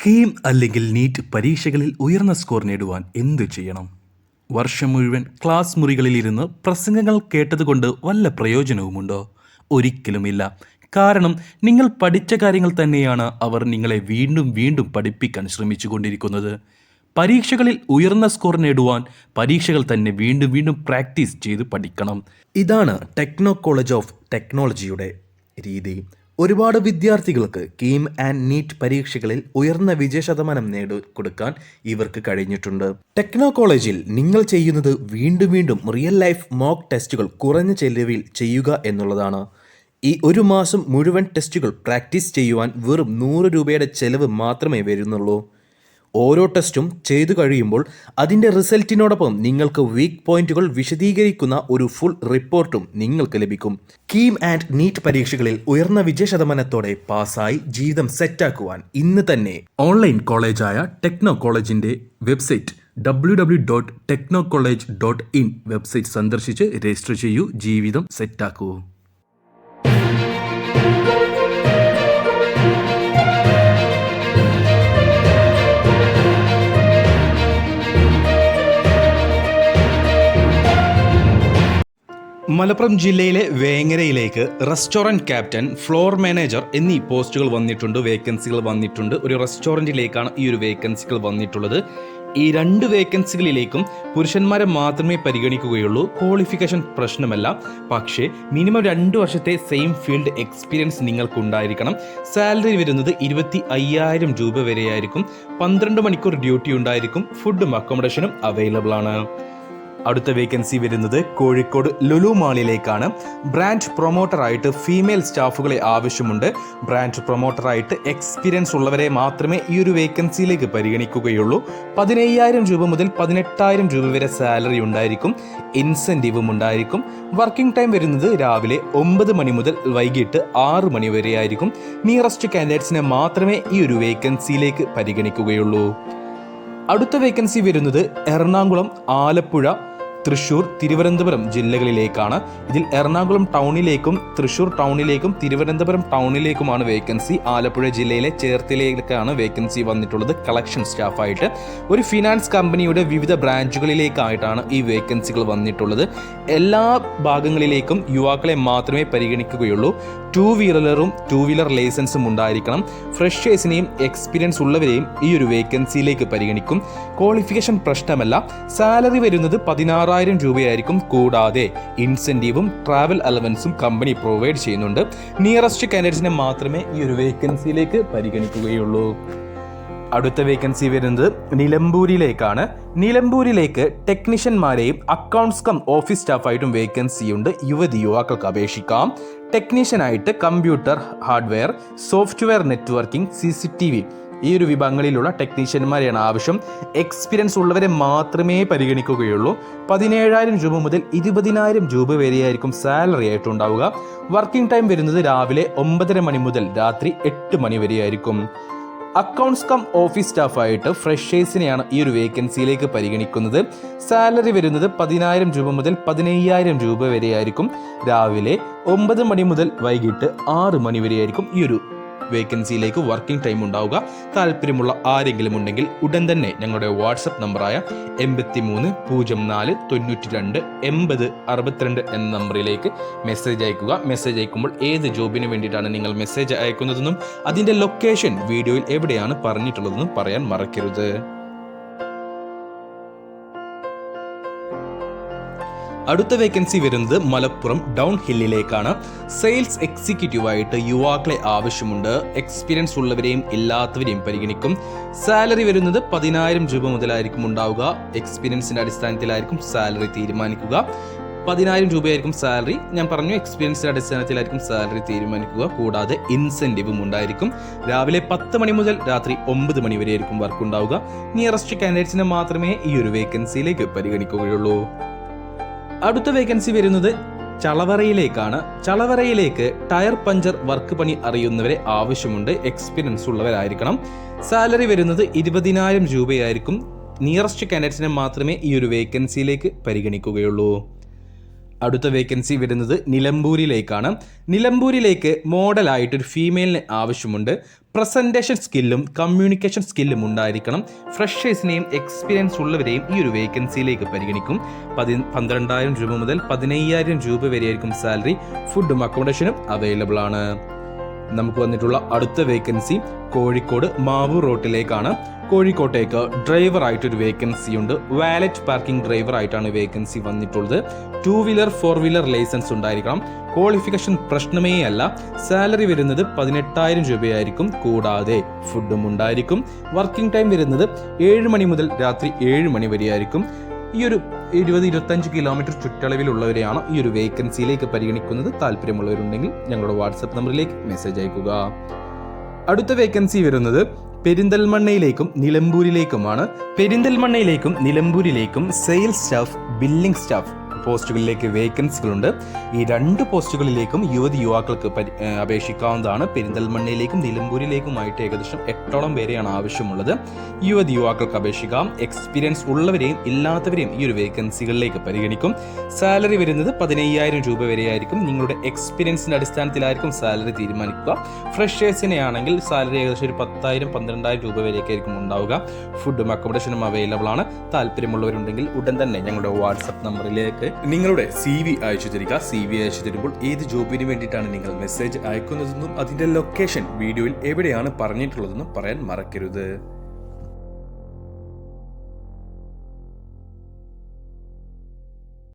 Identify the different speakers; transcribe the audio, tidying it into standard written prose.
Speaker 1: കീം അല്ലെങ്കിൽ നീറ്റ് പരീക്ഷകളിൽ ഉയർന്ന സ്കോർ നേടുവാൻ എന്തു ചെയ്യണം? വർഷം മുഴുവൻ ക്ലാസ് മുറികളിലിരുന്ന് പ്രസംഗങ്ങൾ കേട്ടതുകൊണ്ട് വല്ല പ്രയോജനവുമുണ്ടോ? ഒരിക്കലുമില്ല. കാരണം നിങ്ങൾ പഠിച്ച കാര്യങ്ങൾ തന്നെയാണ് അവർ നിങ്ങളെ വീണ്ടും വീണ്ടും പഠിപ്പിക്കാൻ ശ്രമിച്ചുകൊണ്ടിരിക്കുന്നത്. പരീക്ഷകളിൽ ഉയർന്ന സ്കോർ നേടുവാൻ പരീക്ഷകൾ തന്നെ വീണ്ടും വീണ്ടും പ്രാക്ടീസ് ചെയ്ത് പഠിക്കണം. ഇതാണ് ടെക്നോ കോളേജ് ഓഫ് ടെക്നോളജിയുടെ രീതി. ഒരുപാട് വിദ്യാർത്ഥികൾക്ക് കീം ആൻഡ് നീറ്റ് പരീക്ഷകളിൽ ഉയർന്ന വിജയശതമാനം നേടിക്കൊടുക്കാൻ ഇവർക്ക് കഴിഞ്ഞിട്ടുണ്ട്. ടെക്നോ കോളേജിൽ നിങ്ങൾ ചെയ്യുന്നത് വീണ്ടും വീണ്ടും റിയൽ ലൈഫ് മോക്ക് ടെസ്റ്റുകൾ കുറഞ്ഞ ചെലവിൽ ചെയ്യുക എന്നുള്ളതാണ്. ഈ ഒരു മാസം മുഴുവൻ ടെസ്റ്റുകൾ പ്രാക്ടീസ് ചെയ്യുവാൻ വെറും 100 രൂപയുടെ ചെലവ് മാത്രമേ വരുന്നുള്ളൂ. ഓരോ ടെസ്റ്റും ചെയ്തു കഴിയുമ്പോൾ അതിൻ്റെ റിസൾട്ടിനോടൊപ്പം നിങ്ങൾക്ക് വീക്ക് പോയിന്റുകൾ വിശദീകരിക്കുന്ന ഒരു ഫുൾ റിപ്പോർട്ടും നിങ്ങൾക്ക് ലഭിക്കും. കീം ആൻഡ് നീറ്റ് പരീക്ഷകളിൽ ഉയർന്ന വിജയശതമാനത്തോടെ പാസ്സായി ജീവിതം സെറ്റാക്കുവാൻ ഇന്ന് തന്നെ ഓൺലൈൻ കോളേജായ ടെക്നോ കോളേജിൻ്റെ വെബ്സൈറ്റ് www.technocollege.in വെബ്സൈറ്റ് സന്ദർശിച്ച് രജിസ്റ്റർ ചെയ്യൂ. ജീവിതം സെറ്റാക്കൂ. മലപ്പുറം ജില്ലയിലെ വേങ്ങരയിലേക്ക് റെസ്റ്റോറൻറ്റ് ക്യാപ്റ്റൻ, ഫ്ലോർ മാനേജർ എന്നീ പോസ്റ്റുകൾ വന്നിട്ടുണ്ട്, വേക്കൻസികൾ വന്നിട്ടുണ്ട്. ഒരു റെസ്റ്റോറൻറ്റിലേക്കാണ് ഈ ഒരു വേക്കൻസികൾ വന്നിട്ടുള്ളത്. ഈ 2 വേക്കൻസികളിലേക്കും പുരുഷന്മാരെ മാത്രമേ പരിഗണിക്കുകയുള്ളൂ. ക്വാളിഫിക്കേഷൻ പ്രശ്നമല്ല, പക്ഷേ മിനിമം 2 വർഷത്തെ സെയിം ഫീൽഡ് എക്സ്പീരിയൻസ് നിങ്ങൾക്കുണ്ടായിരിക്കണം. സാലറി വരുന്നത് 25,000 രൂപ വരെയായിരിക്കും. 12 മണിക്കൂർ ഡ്യൂട്ടി ഉണ്ടായിരിക്കും. ഫുഡും അക്കോമഡേഷനും അവൈലബിൾ ആണ്. അടുത്ത വേക്കൻസി വരുന്നത് കോഴിക്കോട് ലുലു മാളിലേക്കാണ്. ബ്രാൻഡ് പ്രൊമോട്ടറായിട്ട് ഫീമെയിൽ സ്റ്റാഫുകളെ ആവശ്യമുണ്ട്. ബ്രാൻഡ് പ്രൊമോട്ടറായിട്ട് എക്സ്പീരിയൻസ് ഉള്ളവരെ മാത്രമേ ഈ ഒരു വേക്കൻസിയിലേക്ക് പരിഗണിക്കുകയുള്ളൂ. 15,000 രൂപ മുതൽ 18,000 രൂപ വരെ സാലറി ഉണ്ടായിരിക്കും. ഇൻസെൻറ്റീവും ഉണ്ടായിരിക്കും. വർക്കിംഗ് ടൈം വരുന്നത് രാവിലെ 9 മണി മുതൽ വൈകിട്ട് 6 മണി വരെ ആയിരിക്കും. നിയറസ്റ്റ് കാൻഡിഡേറ്റ്സിനെ മാത്രമേ ഈ ഒരു വേക്കൻസിയിലേക്ക് പരിഗണിക്കുകയുള്ളൂ. അടുത്ത വേക്കൻസി വരുന്നത് എറണാകുളം, ആലപ്പുഴ, തൃശ്ശൂർ, തിരുവനന്തപുരം ജില്ലകളിലേക്കാണ്. ഇതിൽ എറണാകുളം ടൗണിലേക്കും തൃശ്ശൂർ ടൗണിലേക്കും തിരുവനന്തപുരം ടൗണിലേക്കുമാണ് വേക്കൻസി. ആലപ്പുഴ ജില്ലയിലെ ചേർത്തലയിലേക്കാണ് വേക്കൻസി വന്നിട്ടുള്ളത് കളക്ഷൻ സ്റ്റാഫായിട്ട്. ഒരു ഫിനാൻസ് കമ്പനിയുടെ വിവിധ ബ്രാഞ്ചുകളിലേക്കായിട്ടാണ് ഈ വേക്കൻസികൾ വന്നിട്ടുള്ളത്. എല്ലാ ഭാഗങ്ങളിലേക്കും യുവാക്കളെ മാത്രമേ പരിഗണിക്കുകയുള്ളൂ. 2 വീലറും 2 വീലർ ലൈസൻസും ഉണ്ടായിരിക്കണം. ഫ്രഷേഴ്സിനെയും എക്സ്പീരിയൻസ് ഉള്ളവരെയും ഈ ഒരു വേക്കൻസിയിലേക്ക് പരിഗണിക്കും. ക്വാളിഫിക്കേഷൻ പ്രശ്നമല്ല. സാലറി വരുന്നത് 16,000 രൂപയായിരിക്കും. കൂടാതെ ഇൻസെൻറ്റീവും ട്രാവൽ അലവൻസും കമ്പനി പ്രൊവൈഡ് ചെയ്യുന്നുണ്ട്. നിയറസ്റ്റ് കാൻഡിഡേറ്റ്സിനെ മാത്രമേ ഈ ഒരു വേക്കൻസിയിലേക്ക് പരിഗണിക്കുകയുള്ളൂ. അടുത്ത വേക്കൻസി വരുന്നത് നിലമ്പൂരിലേക്കാണ്. നിലമ്പൂരിലേക്ക് ടെക്നീഷ്യന്മാരെയും അക്കൗണ്ട്സ് കം ഓഫീസ് സ്റ്റാഫായിട്ടും വേക്കൻസിയുണ്ട്. യുവാക്കൾക്ക് അപേക്ഷിക്കാം. ടെക്നീഷ്യനായിട്ട് computer, hardware, software networking, CCTV ഈ ഒരു വിഭാഗങ്ങളിലുള്ള ടെക്നീഷ്യന്മാരെയാണ് ആവശ്യം. എക്സ്പീരിയൻസ് ഉള്ളവരെ മാത്രമേ പരിഗണിക്കുകയുള്ളൂ. 17,000 രൂപ മുതൽ 20,000 രൂപ വരെയായിരിക്കും സാലറി ആയിട്ടുണ്ടാവുക. വർക്കിംഗ് ടൈം വരുന്നത് രാവിലെ 9:30 മണി മുതൽ രാത്രി 8 മണി വരെയായിരിക്കും. അക്കൗണ്ട്സ് കം ഓഫീസ് സ്റ്റാഫായിട്ട് ഫ്രഷേഴ്സിനെയാണ് ഈ ഒരു വേക്കൻസിയിലേക്ക് പരിഗണിക്കുന്നത്. സാലറി വരുന്നത് 10,000 രൂപ മുതൽ 15,000 രൂപ വരെയായിരിക്കും. രാവിലെ 9 മണി മുതൽ വൈകിട്ട് 6 മണി വരെയായിരിക്കും ഈ ഒരു വേക്കൻസിയിലേക്ക് വർക്കിംഗ് ടൈം ഉണ്ടാവുക. താല്പര്യമുള്ള ആരെങ്കിലും ഉണ്ടെങ്കിൽ ഉടൻ തന്നെ ഞങ്ങളുടെ വാട്സപ്പ് നമ്പറായ 83 04 92 80 62 എന്ന നമ്പറിലേക്ക് മെസ്സേജ് അയക്കുക. മെസ്സേജ് അയക്കുമ്പോൾ ഏത് ജോബിന് വേണ്ടിയിട്ടാണ് നിങ്ങൾ മെസ്സേജ് അയക്കുന്നതെന്നും അതിൻ്റെ ലൊക്കേഷൻ വീഡിയോയിൽ എവിടെയാണ് പറഞ്ഞിട്ടുള്ളതെന്നും പറയാൻ മറക്കരുത്. അടുത്ത വേക്കൻസി വരുന്നത് മലപ്പുറം ഡൗൺ ഹില്ലിലേക്കാണ്. സെയിൽസ് എക്സിക്യൂട്ടീവായിട്ട് യുവാക്കളെ ആവശ്യമുണ്ട്. എക്സ്പീരിയൻസ് ഉള്ളവരെയും ഇല്ലാത്തവരെയും പരിഗണിക്കും. സാലറി വരുന്നത് 10,000 രൂപ മുതലായിരിക്കും ഉണ്ടാവുക. എക്സ്പീരിയൻസിൻ്റെ അടിസ്ഥാനത്തിലായിരിക്കും സാലറി തീരുമാനിക്കുക. 10,000 രൂപയായിരിക്കും സാലറി. ഞാൻ പറഞ്ഞു, എക്സ്പീരിയൻസിൻ്റെ അടിസ്ഥാനത്തിലായിരിക്കും സാലറി തീരുമാനിക്കുക. കൂടാതെ ഇൻസെൻറ്റീവും ഉണ്ടായിരിക്കും. രാവിലെ 10 മണി മുതൽ രാത്രി 9 മണി വരെയായിരിക്കും വർക്ക് ഉണ്ടാവുക. നിയറസ്റ്റ് കാൻഡിഡേറ്റ്സിനെ മാത്രമേ ഈ ഒരു വേക്കൻസിയിലേക്ക് പരിഗണിക്കുകയുള്ളൂ. അടുത്ത വേക്കൻസി വരുന്നത് ചളവറയിലേക്കാണ്. ചളവറയിലേക്ക് ടയർ പഞ്ചർ വർക്ക് പണി അറിയുന്നവരെ ആവശ്യമുണ്ട്. എക്സ്പീരിയൻസ് ഉള്ളവരായിരിക്കണം. സാലറി വരുന്നത് 20,000 രൂപയായിരിക്കും. നിയറസ്റ്റ് കാൻഡിഡേറ്റ്സിനെ മാത്രമേ ഈ ഒരു വേക്കൻസിയിലേക്ക് പരിഗണിക്കുകയുള്ളൂ. അടുത്ത വേക്കൻസി വരുന്നത് നിലമ്പൂരിലേക്കാണ്. നിലമ്പൂരിലേക്ക് മോഡലായിട്ടൊരു ഫീമെയിലിന് ആവശ്യമുണ്ട്. പ്രസൻറ്റേഷൻ സ്കില്ലും കമ്മ്യൂണിക്കേഷൻ സ്കില്ലും ഉണ്ടായിരിക്കണം. ഫ്രഷേഴ്സിനെയും എക്സ്പീരിയൻസ് ഉള്ളവരെയും ഈ ഒരു വേക്കൻസിയിലേക്ക് പരിഗണിക്കും. 12,000 രൂപ മുതൽ 15,000 രൂപ വരെയായിരിക്കും സാലറി. ഫുഡും അക്കോമഡേഷനും അവൈലബിൾ ആണ്. നമുക്ക് വന്നിട്ടുള്ള അടുത്ത വേക്കൻസി കോഴിക്കോട് മാവൂർ റോട്ടിലേക്കാണ്. കോഴിക്കോട്ടേക്ക് ഡ്രൈവറായിട്ടൊരു വേക്കൻസി ഉണ്ട്. വാലറ്റ് പാർക്കിംഗ് ഡ്രൈവറായിട്ടാണ് വേക്കൻസി വന്നിട്ടുള്ളത്. 2 വീലർ 4 വീലർ ലൈസൻസ് ഉണ്ടായിരിക്കണം. ക്വാളിഫിക്കേഷൻ പ്രശ്നമേ അല്ല. സാലറി വരുന്നത് 18,000 രൂപയായിരിക്കും. കൂടാതെ ഫുഡും ഉണ്ടായിരിക്കും. വർക്കിംഗ് ടൈം വരുന്നത് 7 മണി മുതൽ രാത്രി 7 മണി വരെയായിരിക്കും. ഈ ഒരു 20-25 കിലോമീറ്റർ ചുറ്റളവിലുള്ളവരെയാണ് ഈ ഒരു വേക്കൻസിയിലേക്ക് പരിഗണിക്കുന്നത്. താല്പര്യമുള്ളവരുണ്ടെങ്കിൽ ഞങ്ങളുടെ വാട്സപ്പ് നമ്പറിലേക്ക് മെസ്സേജ് അയക്കുക. അടുത്ത വേക്കൻസി വരുന്നത് പെരിന്തൽമണ്ണയിലേക്കും നിലമ്പൂരിലേക്കുമാണ്. പെരിന്തൽമണ്ണയിലേക്കും നിലമ്പൂരിലേക്കും സെയിൽസ് സ്റ്റാഫ്, ബില്ലിംഗ് സ്റ്റാഫ് പോസ്റ്റുകളിലേക്ക് വേക്കൻസികളുണ്ട്. ഈ 2 പോസ്റ്റുകളിലേക്കും യുവാക്കൾക്ക് അപേക്ഷിക്കാവുന്നതാണ്. പെരിന്തൽമണ്ണയിലേക്കും നിലമ്പൂരിലേക്കുമായിട്ട് ഏകദേശം 8ഓളം പേരെയാണ് ആവശ്യമുള്ളത്. യുവാക്കൾക്ക് അപേക്ഷിക്കാം. എക്സ്പീരിയൻസ് ഉള്ളവരെയും ഇല്ലാത്തവരെയും ഈ ഒരു വേക്കൻസികളിലേക്ക് പരിഗണിക്കും. സാലറി വരുന്നത് 15,000 രൂപ വരെയായിരിക്കും. നിങ്ങളുടെ എക്സ്പീരിയൻസിന്റെ അടിസ്ഥാനത്തിലായിരിക്കും സാലറി തീരുമാനിക്കുക. ഫ്രഷേഴ്സിനെ ആണെങ്കിൽ സാലറി ഏകദേശം ഒരു 10,000-12,000 രൂപ വരെയൊക്കെയായിരിക്കും ഉണ്ടാവുക. ഫുഡും അക്കോമഡേഷനും അവൈലബിൾ ആണ്. താല്പര്യമുള്ളവരുണ്ടെങ്കിൽ ഉടൻ തന്നെ ഞങ്ങളുടെ വാട്സപ്പ് നമ്പറിലേക്ക് നിങ്ങളുടെ CV അയച്ചു തരിക. CV അയച്ചു തരുമ്പോൾ ഏത് ജോബിന് വേണ്ടിയിട്ടാണ് നിങ്ങൾ മെസ്സേജ് അയക്കുന്നതെന്നും അതിൻ്റെ ലൊക്കേഷൻ വീഡിയോയിൽ എവിടെയാണ് പറഞ്ഞിട്ടുള്ളതെന്നും പറയാൻ മറക്കരുത്.